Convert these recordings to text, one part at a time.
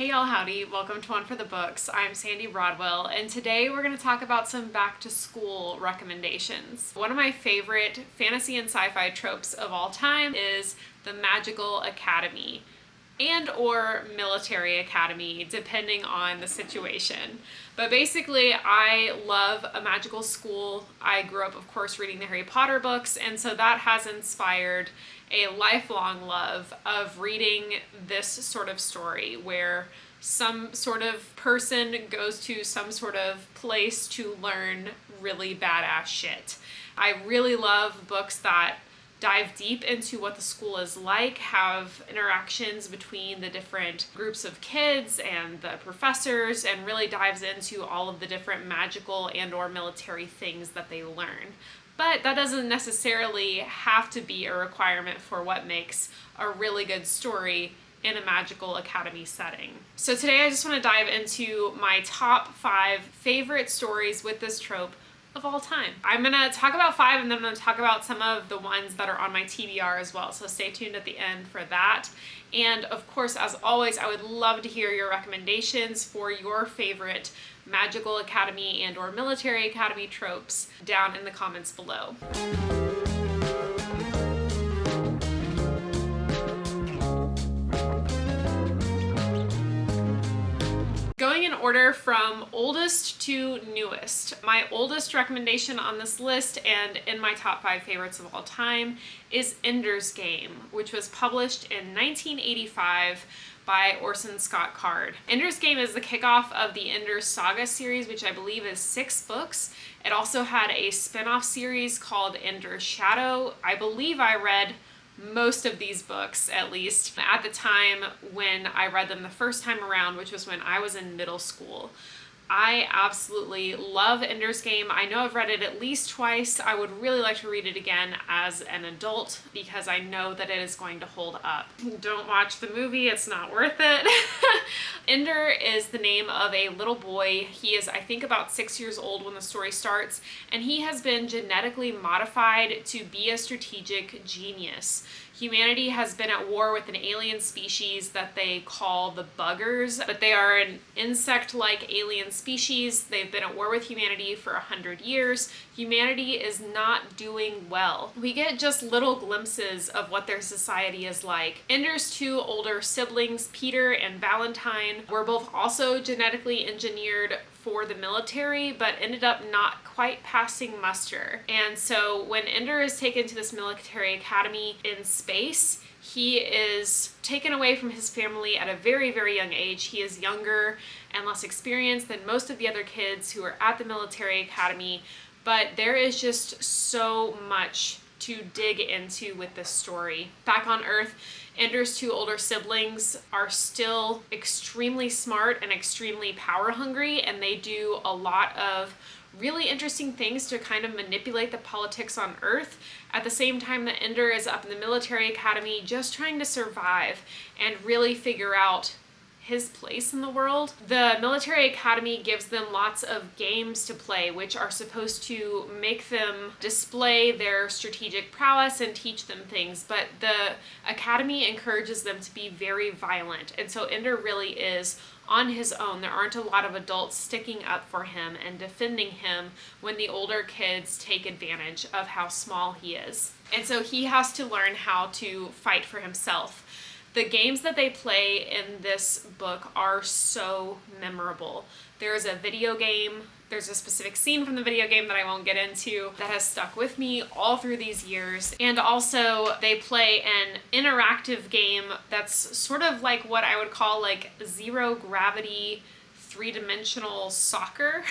Hey y'all, howdy. Welcome to One for the Books. I'm Sandy Broadwell, and today we're going to talk about some back to school recommendations. One of my favorite fantasy and sci-fi tropes of all time is the magical academy and or military academy, depending on the situation. But basically, I love a magical school. I grew up, of course, reading the Harry Potter books, and so that has inspired a lifelong love of reading this sort of story where some sort of person goes to some sort of place to learn really badass shit. I really love books that dive deep into what the school is like, have interactions between the different groups of kids and the professors, and really dives into all of the different magical and or military things that they learn. But that doesn't necessarily have to be a requirement for what makes a really good story in a magical academy setting. So today I just want to dive into my top 5 favorite stories with this trope of all time. I'm gonna talk about 5 and then I'm gonna talk about some of the ones that are on my TBR as well, so stay tuned at the end for that. And of course, as always, I would love to hear your recommendations for your favorite magical academy and or military academy tropes down in the comments below. Going in order from oldest to newest, my oldest recommendation on this list and in my top 5 favorites of all time is Ender's Game, which was published in 1985 by Orson Scott Card. Ender's Game is the kickoff of the Ender Saga series, which I believe is 6 books. It also had a spin-off series called Ender's Shadow. I believe I read most of these books, at least at the time when I read them the first time around, which was when I was in middle school. I absolutely love Ender's Game. I know I've read it at least twice. I would really like to read it again as an adult because I know that it is going to hold up. Don't watch the movie, it's not worth it. Ender is the name of a little boy. He is, I think, about 6 years old when the story starts, and he has been genetically modified to be a strategic genius. Humanity has been at war with an alien species that they call the Buggers, but they are an insect-like alien species. They've been at war with humanity for 100 years. Humanity is not doing well. We get just little glimpses of what their society is like. Ender's 2 older siblings, Peter and Valentine, were both also genetically engineered for the military, but ended up not quite passing muster. And so when Ender is taken to this military academy in space, he is taken away from his family at a very, very young age. He is younger and less experienced than most of the other kids who are at the military academy, but there is just so much to dig into with this story. Back on Earth, Ender's 2 older siblings are still extremely smart and extremely power hungry, and they do a lot of really interesting things to kind of manipulate the politics on Earth at the same time that Ender is up in the military academy just trying to survive and really figure out his place in the world. The military academy gives them lots of games to play, which are supposed to make them display their strategic prowess and teach them things, but the academy encourages them to be very violent, and so Ender really is on his own. There aren't a lot of adults sticking up for him and defending him when the older kids take advantage of how small he is. And so he has to learn how to fight for himself. The games that they play in this book are so memorable. There's a video game, there's a specific scene from the video game that I won't get into that has stuck with me all through these years. And also they play an interactive game that's sort of like what I would call like zero gravity 3-dimensional soccer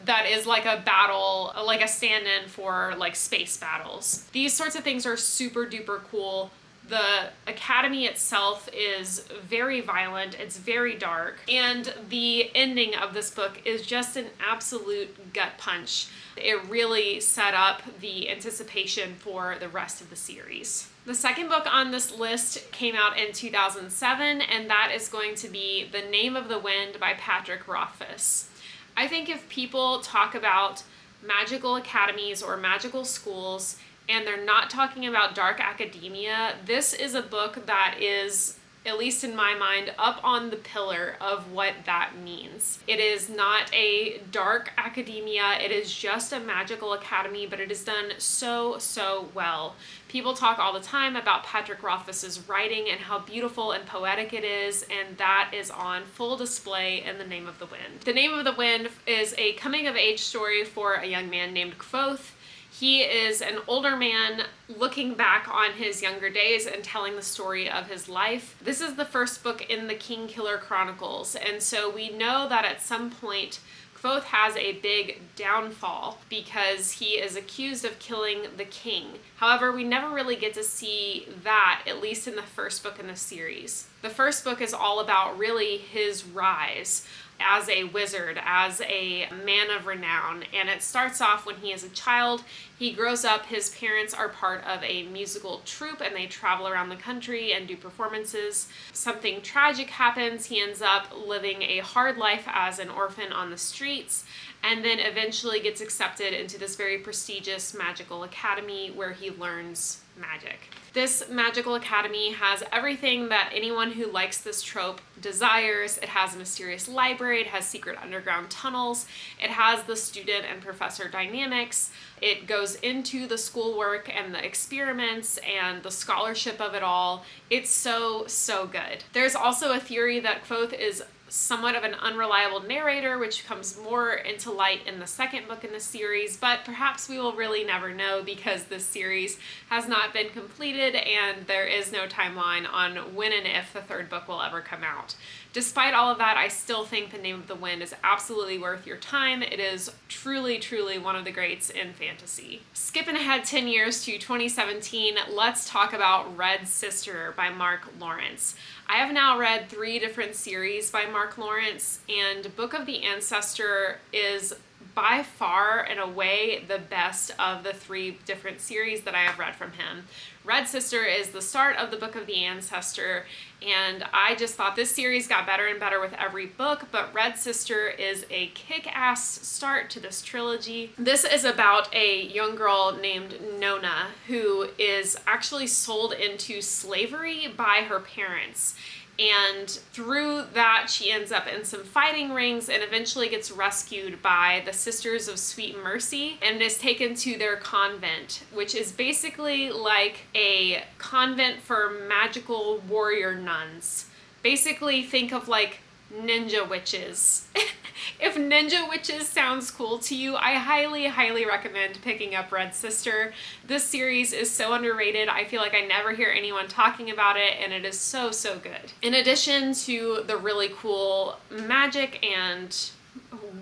that is like a battle, like a stand-in for like space battles. These sorts of things are super duper cool. The academy itself is very violent, it's very dark, and the ending of this book is just an absolute gut punch. It really set up the anticipation for the rest of the series. The second book on this list came out in 2007, and that is going to be The Name of the Wind by Patrick Rothfuss. I think if people talk about magical academies or magical schools and they're not talking about dark academia, this is a book that is at least in my mind, up on the pillar of what that means. It is not a dark academia, it is just a magical academy, but it is done so, so well. People talk all the time about Patrick Rothfuss's writing and how beautiful and poetic it is, and that is on full display in The Name of the Wind. The Name of the Wind is a coming-of-age story for a young man named Kvothe. He is an older man looking back on his younger days and telling the story of his life. This is the first book in the Kingkiller Chronicles, and so we know that at some point Kvothe has a big downfall because he is accused of killing the king. However, we never really get to see that, at least in the first book in the series. The first book is all about really his rise as a wizard, as a man of renown, and it starts off when he is a child. He grows up, his parents are part of a musical troupe and they travel around the country and do performances. Something tragic happens, he ends up living a hard life as an orphan on the streets, and then eventually gets accepted into this very prestigious magical academy where he learns magic. This magical academy has everything that anyone who likes this trope desires. It has a mysterious library, it has secret underground tunnels, it has the student and professor dynamics, it goes into the schoolwork and the experiments and the scholarship of it all. It's so, so good. There's also a theory that Kvothe is somewhat of an unreliable narrator, which comes more into light in the second book in the series, but perhaps we will really never know because this series has not been completed and there is no timeline on when and if the third book will ever come out. Despite all of that, I still think The Name of the Wind is absolutely worth your time. It is truly, truly one of the greats in fantasy. Skipping ahead 10 years to 2017, let's talk about Red Sister by Mark Lawrence. I have now read 3 different series by Mark Lawrence, and Book of the Ancestor is by far and away the best of the 3 different series that I have read from him. Red Sister is the start of the Book of the Ancestor, and I just thought this series got better and better with every book, but Red Sister is a kick-ass start to this trilogy. This is about a young girl named Nona who is actually sold into slavery by her parents. And through that, she ends up in some fighting rings and eventually gets rescued by the Sisters of Sweet Mercy and is taken to their convent, which is basically like a convent for magical warrior nuns. Basically, think of like ninja witches. If ninja witches sounds cool to you, I highly, highly recommend picking up Red Sister. This series is so underrated. I feel like I never hear anyone talking about it, and it is so, so good. In addition to the really cool magic and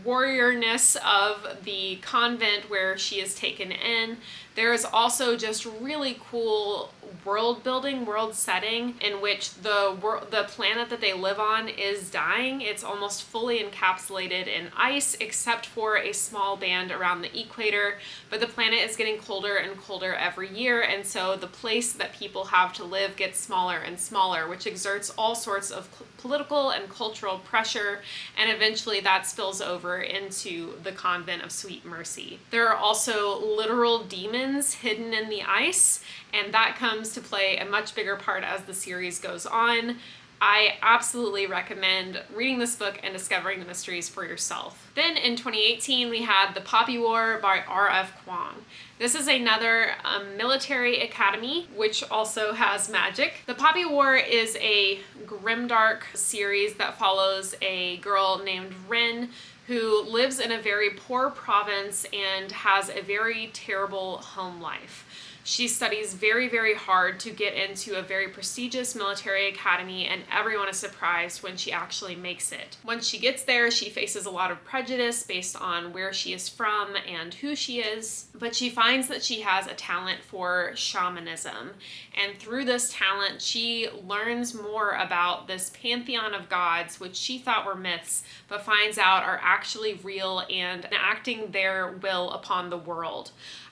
warriorness of the convent where she is taken in, there is also just really cool world building, world setting in which the planet that they live on is dying. It's almost fully encapsulated in ice except for a small band around the equator, but the planet is getting colder and colder every year, and so the place that people have to live gets smaller and smaller, which exerts all sorts of political and cultural pressure, and eventually that spills over into the convent of Sweet Mercy. There are also literal demons hidden in the ice, and that comes to play a much bigger part as the series goes on. I absolutely recommend reading this book and discovering the mysteries for yourself. Then in 2018, we had The Poppy War by R.F. Kuang. This is another military academy, which also has magic. The Poppy War is a grimdark series that follows a girl named Rin who lives in a very poor province and has a very terrible home life. She studies very, very hard to get into a very prestigious military academy, and everyone is surprised when she actually makes it. Once she gets there, she faces a lot of prejudice based on where she is from and who she is, but she finds that she has a talent for shamanism, and through this talent, she learns more about this pantheon of gods, which she thought were myths, but finds out are actually real and enacting their will upon the world.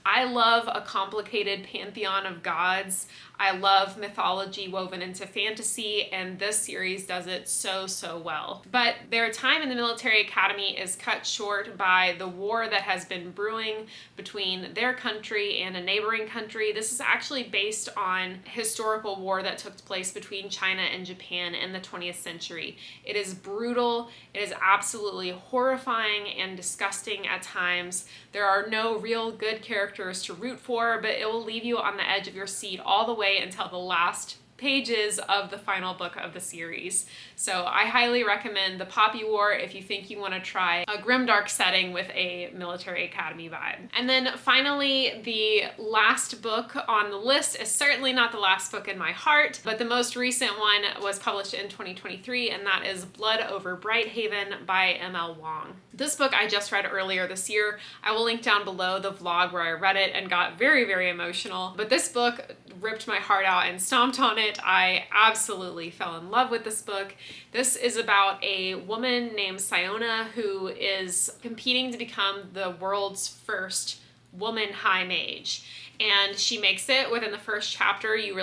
I love a complicated pantheon of gods. I love mythology woven into fantasy, and this series does it so, so well. But their time in the military academy is cut short by the war that has been brewing between their country and a neighboring country. This is actually based on historical war that took place between China and Japan in the 20th century. It is brutal, it is absolutely horrifying and disgusting at times. There are no real good characters to root for, but it will leave you on the edge of your seat all the way until the last pages of the final book of the series. So I highly recommend The Poppy War if you think you want to try a grimdark setting with a military academy vibe. And then finally, the last book on the list is certainly not the last book in my heart, but the most recent one was published in 2023, and that is Blood Over Brighthaven by M.L. Wong. This book I just read earlier this year. I will link down below the vlog where I read it and got very, very emotional. But this book ripped my heart out and stomped on it. I absolutely fell in love with this book. This is about a woman named Siona who is competing to become the world's first woman high mage. And she makes it within the first chapter. You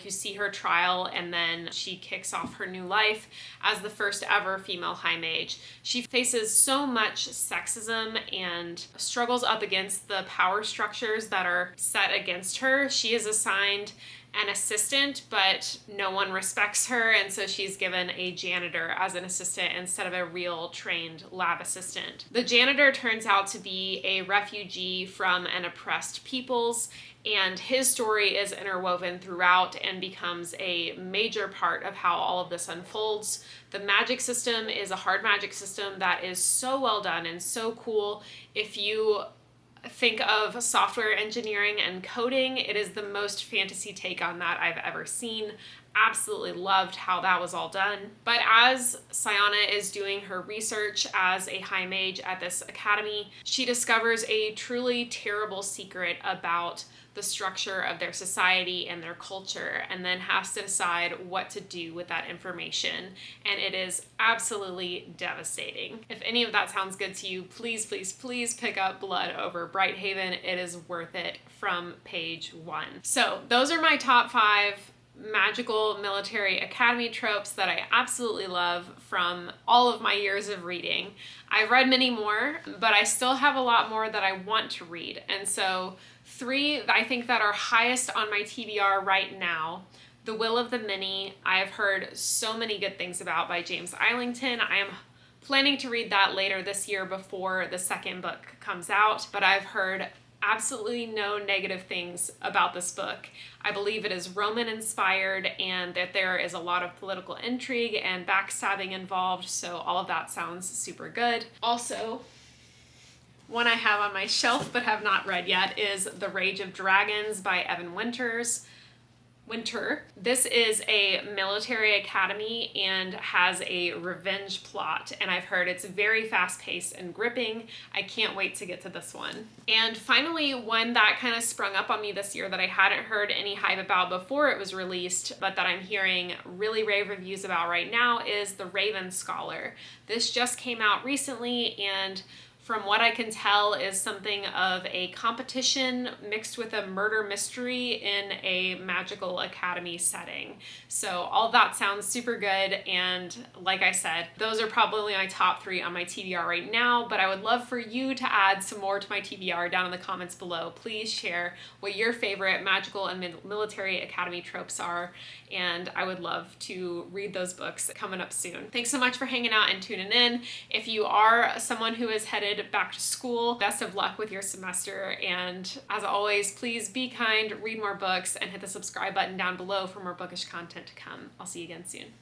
see her trial, and then she kicks off her new life as the first ever female high mage. She faces so much sexism and struggles up against the power structures that are set against her. She is assigned an assistant, but no one respects her, and so she's given a janitor as an assistant instead of a real trained lab assistant. The janitor turns out to be a refugee from an oppressed peoples, and his story is interwoven throughout and becomes a major part of how all of this unfolds. The magic system is a hard magic system that is so well done and so cool. If you think of software engineering and coding, it is the most fantasy take on that I've ever seen. Absolutely loved how that was all done. But as Siona is doing her research as a high mage at this academy, she discovers a truly terrible secret about the structure of their society and their culture, and then has to decide what to do with that information. And it is absolutely devastating. If any of that sounds good to you, please, please, please pick up Blood Over Brighthaven. It is worth it from page 1. So those are my top 5 magical military academy tropes that I absolutely love from all of my years of reading. I've read many more, but I still have a lot more that I want to read. And so 3 I think that are highest on my TBR right now: The Will of the Many. I have heard so many good things about by James Islington. I am planning to read that later this year before the second book comes out, but I've heard absolutely no negative things about this book. I believe it is Roman inspired and that there is a lot of political intrigue and backstabbing involved, so all of that sounds super good. Also, one I have on my shelf but have not read yet is The Rage of Dragons by Evan Winter. This is a military academy and has a revenge plot, and I've heard it's very fast-paced and gripping. I can't wait to get to this one. And finally, one that kind of sprung up on me this year that I hadn't heard any hype about before it was released, but that I'm hearing really rave reviews about right now, is The Raven Scholar. This just came out recently, and from what I can tell is something of a competition mixed with a murder mystery in a magical academy setting. So all that sounds super good, and like I said, those are probably my top 3 on my TBR right now, but I would love for you to add some more to my TBR down in the comments below. Please share what your favorite magical and military academy tropes are, and I would love to read those books coming up soon. Thanks so much for hanging out and tuning in. If you are someone who is headed back to school, best of luck with your semester, and as always, please be kind, read more books, and hit the subscribe button down below for more bookish content to come. I'll see you again soon.